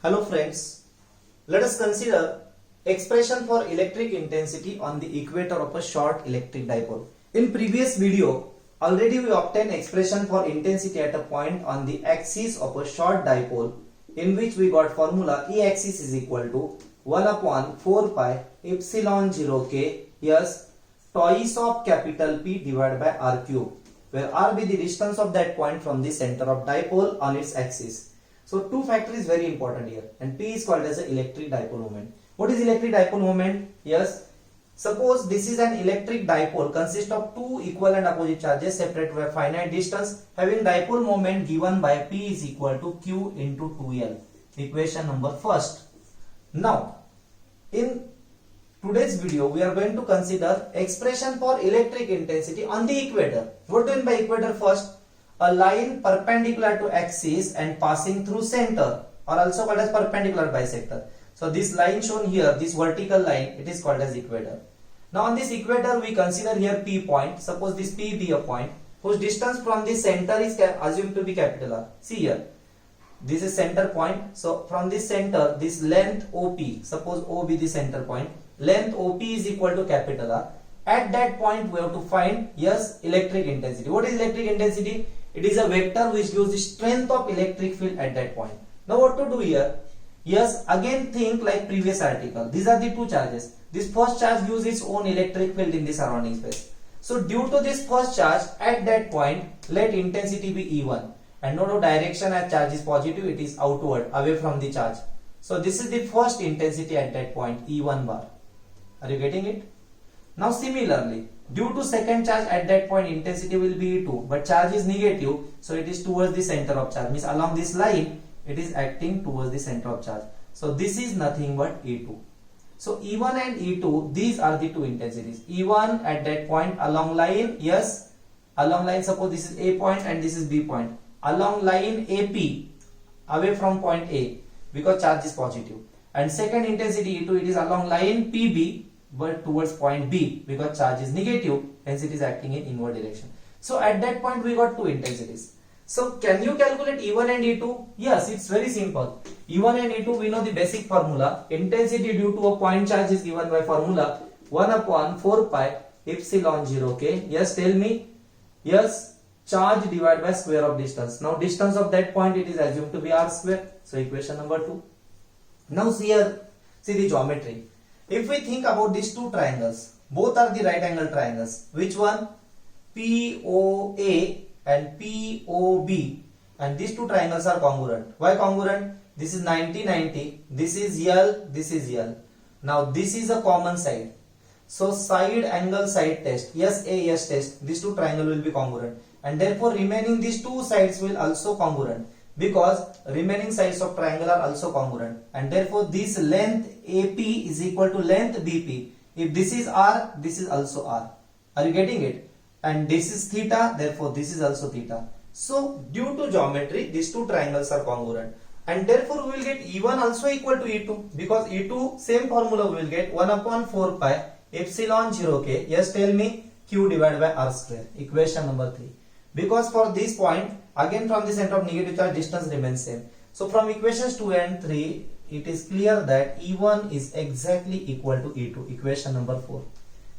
Hello friends, let us consider expression for electric intensity on the equator of a short electric dipole. In previous video, already we obtained expression for intensity at a point on the axis of a short dipole, in which we got formula E axis is equal to 1 upon 4 pi epsilon 0 k s twice of capital P divided by r cube, where r be the distance of that point from the center of dipole on its axis. So two factor is very important here, and P is called as the electric dipole moment. What is electric dipole moment? Yes, suppose this is an electric dipole consists of two equal and opposite charges separated by a finite distance, having dipole moment given by P is equal to Q into 2L. Equation number first. Now, in today's video, we are going to consider expression for electric intensity on the equator. What do you mean by equator first? A line perpendicular to axis and passing through center, or also called as perpendicular bisector. So this line shown here, this vertical line, it is called as equator. Now on this equator we consider here P point. Suppose this P be a point whose distance from the center is assumed to be capital R. See here, this is center point. So from this center, this length OP, suppose O be the center point, length OP is equal to capital R. At that point we have to find, yes, electric intensity. What is electric intensity? It is a vector which gives the strength of electric field at that point. Now what to do here? Yes, again think like previous article. These are the two charges. This first charge gives its own electric field in the surrounding space. So due to this first charge at that point, let intensity be E1. And note direction as charge is positive, it is outward, away from the charge. So this is the first intensity at that point, E1 bar. Are you getting it? Now similarly, due to second charge at that point, intensity will be E2, but charge is negative, so it is towards the center of charge. Means along this line, it is acting towards the center of charge. So this is nothing but E2. So E1 and E2, these are the two intensities. E1 at that point along line, yes, along line, suppose this is A point and this is B point. Along line AP, away from point A, because charge is positive. And second intensity E2, it is along line PB, but towards point B, because charge is negative, hence it is acting in inward direction. So at that point we got two intensities. So can you calculate E1 and E2? Yes, it's very simple. E1 and E2, we know the basic formula. Intensity due to a point charge is given by formula 1 upon 4 pi epsilon 0 k. Yes, tell me. Yes, charge divided by square of distance. Now distance of that point, it is assumed to be r square. So equation number 2. Now see here, see the geometry. If we think about these two triangles, both are the right angle triangles. Which one? POA and POB, and these two triangles are congruent. Why congruent? This is 90-90, this is L, this is L. Now this is a common side. So side angle side test, yes A, yes test, these two triangles will be congruent, and therefore remaining these two sides will also congruent, because remaining sides of triangle are also congruent, and therefore this length AP is equal to length BP. If this is R, this is also R. Are you getting it? And this is theta, therefore this is also theta. So due to geometry, these two triangles are congruent, and therefore we will get E1 also equal to E2, because E2 same formula we will get 1 upon 4 pi epsilon 0 k. Yes, tell me, Q divided by R square. Equation number 3. Because for this point, again from the center of negative charge, distance remains same. So from equations 2 and 3, it is clear that E1 is exactly equal to E2. Equation number 4.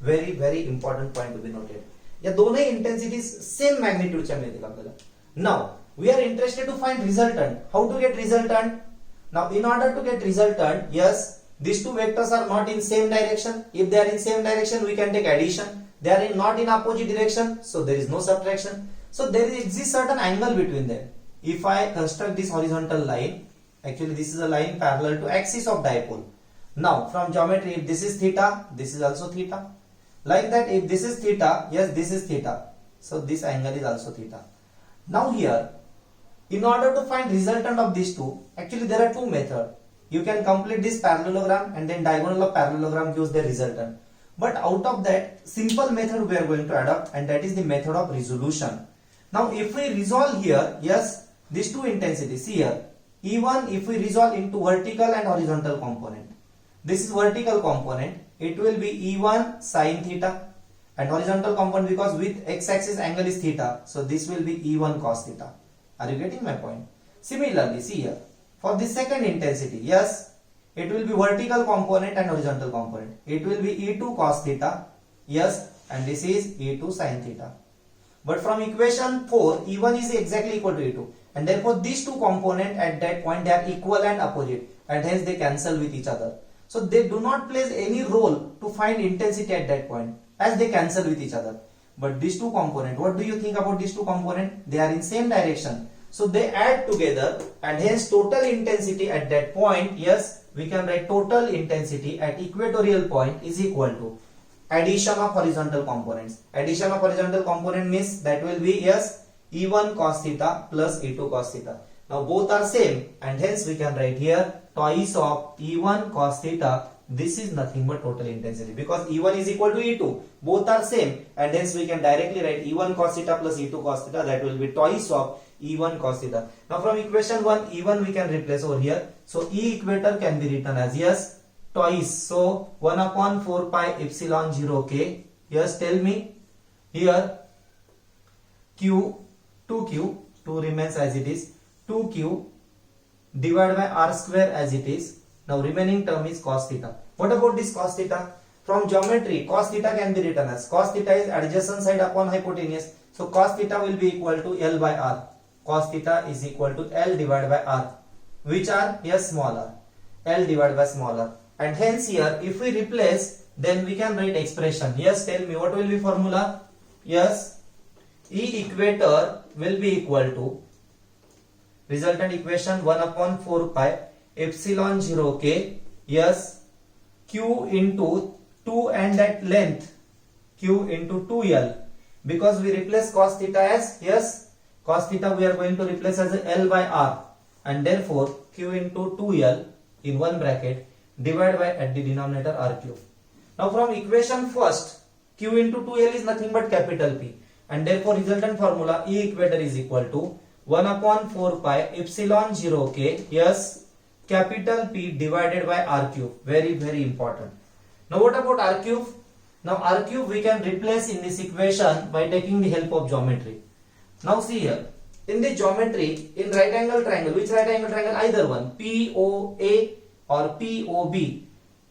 Very very important point to be noted. या दोनों intensities same magnitude च्या मिळतील आपल्याला. Now we are interested to find resultant. How to get resultant? Now in order to get resultant, yes, these two vectors are not in same direction. If they are in same direction, we can take addition. They are not in opposite direction, so there is no subtraction. So there exists certain angle between them. If I construct this horizontal line, actually this is a line parallel to axis of dipole. Now from geometry, if this is theta, this is also theta. Like that, if this is theta, yes, this is theta. So this angle is also theta. Now here, in order to find resultant of these two, actually there are two methods. You can complete this parallelogram and then diagonal of parallelogram gives the resultant. But out of that, simple method we are going to adopt, and that is the method of resolution. Now if we resolve here, yes, these two intensities, see here, E1 if we resolve into vertical and horizontal component. This is vertical component, it will be E1 sin theta, and horizontal component, because with x-axis angle is theta, so this will be E1 cos theta. Are you getting my point? Similarly, see here, For the second intensity, yes, it will be vertical component and horizontal component. It will be E2 cos theta, yes, and this is E2 sin theta. But from equation 4, E1 is exactly equal to E2, and therefore these two components at that point they are equal and opposite, and hence they cancel with each other. So they do not play any role to find intensity at that point, as they cancel with each other. But these two components, what do you think about these two components? They are in same direction, so they add together, and hence total intensity at that point, yes, we can write total intensity at equatorial point is equal to addition of horizontal components. Addition of horizontal component means that will be, yes, E1 cos theta plus E2 cos theta. Now both are same, and hence we can write here twice of E1 cos theta. This is nothing but total intensity, because E1 is equal to E2. Both are same, and hence we can directly write E1 cos theta plus E2 cos theta. That will be twice of E1 cos theta. Now from equation 1, E1 we can replace over here. So E equator can be written as, yes, twice. So 1 upon 4 pi epsilon 0 k. Yes, tell me here Q, 2Q, 2 remains as it is, 2Q divided by R square as it is. Now remaining term is cos theta. What about this cos theta? From geometry, cos theta can be written as, cos theta is adjacent side upon hypotenuse. So cos theta will be equal to L by R. Cos theta is equal to L divided by R. Which are? Yes, smaller. L divided by smaller. And hence here, if we replace, then we can write expression. Yes, tell me what will be formula? Yes, E equator will be equal to resultant equation 1 upon 4 pi epsilon 0 k, yes, Q into 2 and that length Q into 2L, because we replace cos theta as, yes, cos theta we are going to replace as L by R, and therefore Q into 2L in one bracket divided by at the denominator R cube. Now from equation first, Q into 2L is nothing but capital P, and therefore resultant formula E equator is equal to 1 upon 4 pi epsilon 0 k, yes, capital P divided by R cube. Very, very important. Now what about R cube? Now R cube we can replace in this equation by taking the help of geometry. Now see here, in the geometry, in right angle triangle, which right angle triangle? Either one, POA or POB.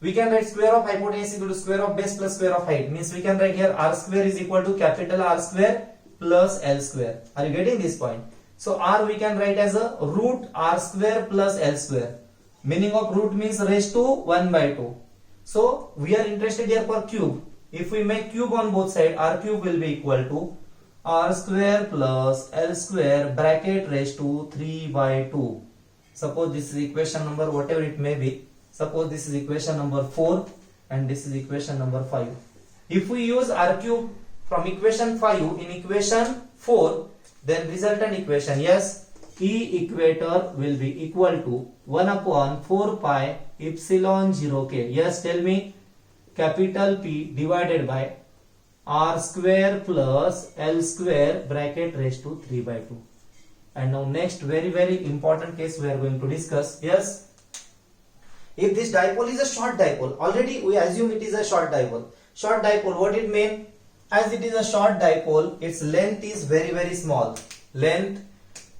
We can write square of hypotenuse equal to square of base plus square of height. Means we can write here R square is equal to capital R square plus L square. Are you getting this point? So R we can write as a root R square plus L square. Meaning of root means raised to 1 by 2. So we are interested here for cube. If we make cube on both sides, R cube will be equal to R square plus L square bracket raised to 3 by 2. Suppose this is equation number whatever it may be. Suppose this is equation number 4 and this is equation number 5. If we use R cube from equation 5 in equation 4, then resultant equation, yes, E equator will be equal to 1 upon 4 pi epsilon 0 k. Yes, tell me, capital P divided by R square plus L square bracket raised to 3 by 2. And now next very, very important case we are going to discuss. Yes, if this dipole is a short dipole, already we assume it is a short dipole. Short dipole, what it mean? As it is a short dipole, its length is very, very small. Length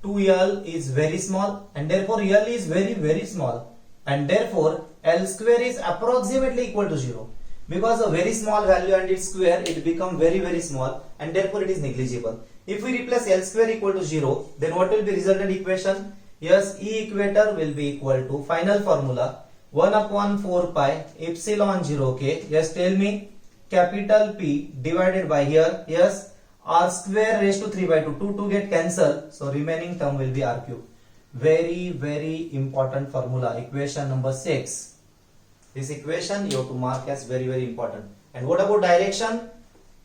2L is very small, and therefore L is very, very small, and therefore L square is approximately equal to 0. Because a very small value and its square, it become very, very small, and therefore it is negligible. If we replace L square equal to 0, then what will be resultant equation? Yes, E equator will be equal to final formula 1 upon 4 pi epsilon 0 k. Yes, tell me, capital P divided by here, yes, R square raised to 3 by 2. 2 get cancelled, so remaining term will be R cube. Very, very important formula, equation number 6. This equation you have to mark as very, very important. And what about direction?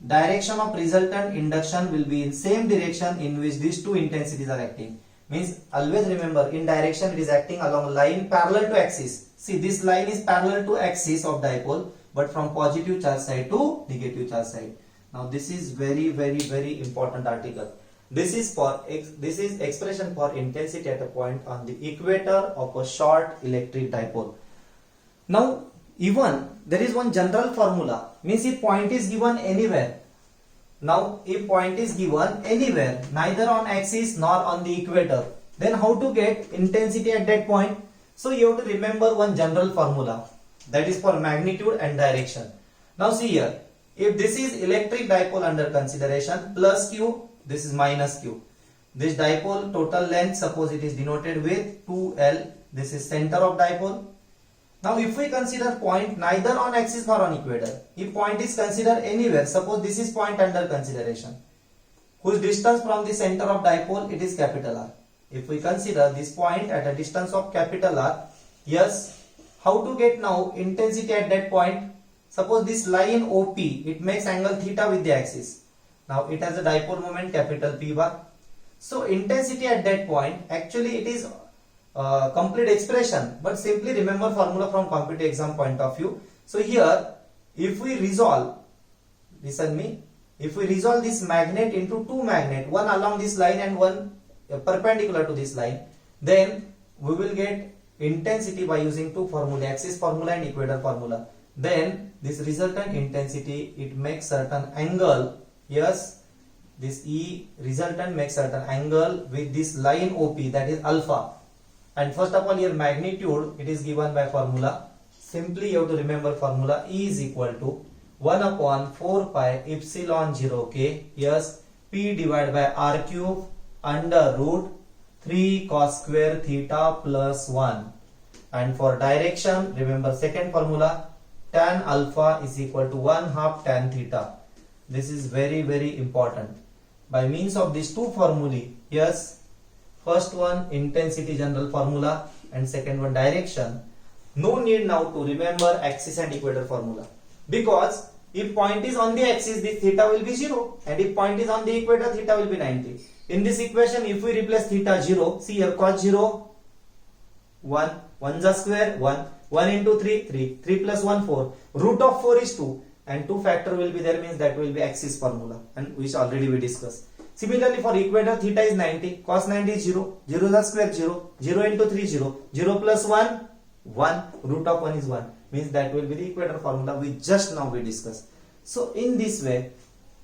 Direction of resultant induction will be in same direction in which these two intensities are acting. Means always remember, in direction it is acting along line parallel to axis. See, this line is parallel to axis of dipole, but from positive charge side to negative charge side. Now this is very, very, very important article. This is expression for intensity at a point on the equator of a short electric dipole. Now even there is one general formula, means if point is given anywhere. Now if point is given anywhere, neither on axis nor on the equator, then how to get intensity at that point? So you have to remember one general formula, that is for magnitude and direction. Now see here, if this is electric dipole under consideration, plus q, this is minus q. This dipole total length, suppose it is denoted with 2l, this is center of dipole. Now if we consider point neither on axis nor on equator, if point is considered anywhere, suppose this is point under consideration, whose distance from the center of dipole, it is capital R. If we consider this point at a distance of capital R, yes, how to get now intensity at that point? Suppose this line OP, it makes angle theta with the axis. Now it has a dipole moment capital P bar. So intensity at that point, actually it is complete expression, but simply remember formula from competitive exam point of view. So here, if we resolve, listen me, if we resolve this magnet into two magnet, one along this line and one perpendicular to this line, then we will get intensity by using two formula, axis formula and equator formula. Then this resultant intensity, it makes certain angle, yes, this E resultant makes certain angle with this line OP, that is alpha. And first of all, here magnitude, it is given by formula. Simply you have to remember formula. E is equal to 1 upon 4 pi epsilon 0 k, yes, P divided by R cube under root 3 cos square theta plus 1. And for direction, remember second formula, tan alpha is equal to 1/2 tan theta. This is very, very important. By means of these two formulae, yes, first one intensity general formula and second one direction. No need now to remember axis and equator formula, because if point is on the axis, this theta will be 0, and if point is on the equator, theta will be 90. In this equation, if we replace theta 0, see here cos 0, 1, 1 is a square, 1, 1 into 3, 3, 3 plus 1, 4, root of 4 is 2, and 2 factor will be there, means that will be axis formula, and which already we discussed. Similarly for equator, theta is 90, cos 90 is 0, 0 is a square, 0, 0 into 3, 0, 0 plus 1, 1, root of 1 is 1, means that will be the equator formula we just now we discussed. So in this way,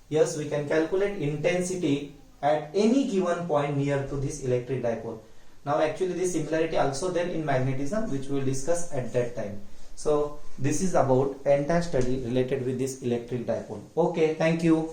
yes, we can calculate intensity at any given point near to this electric dipole. Now actually this similarity also there in magnetism, which we will discuss at that time. So this is about entire study related with this electric dipole. Okay, thank you.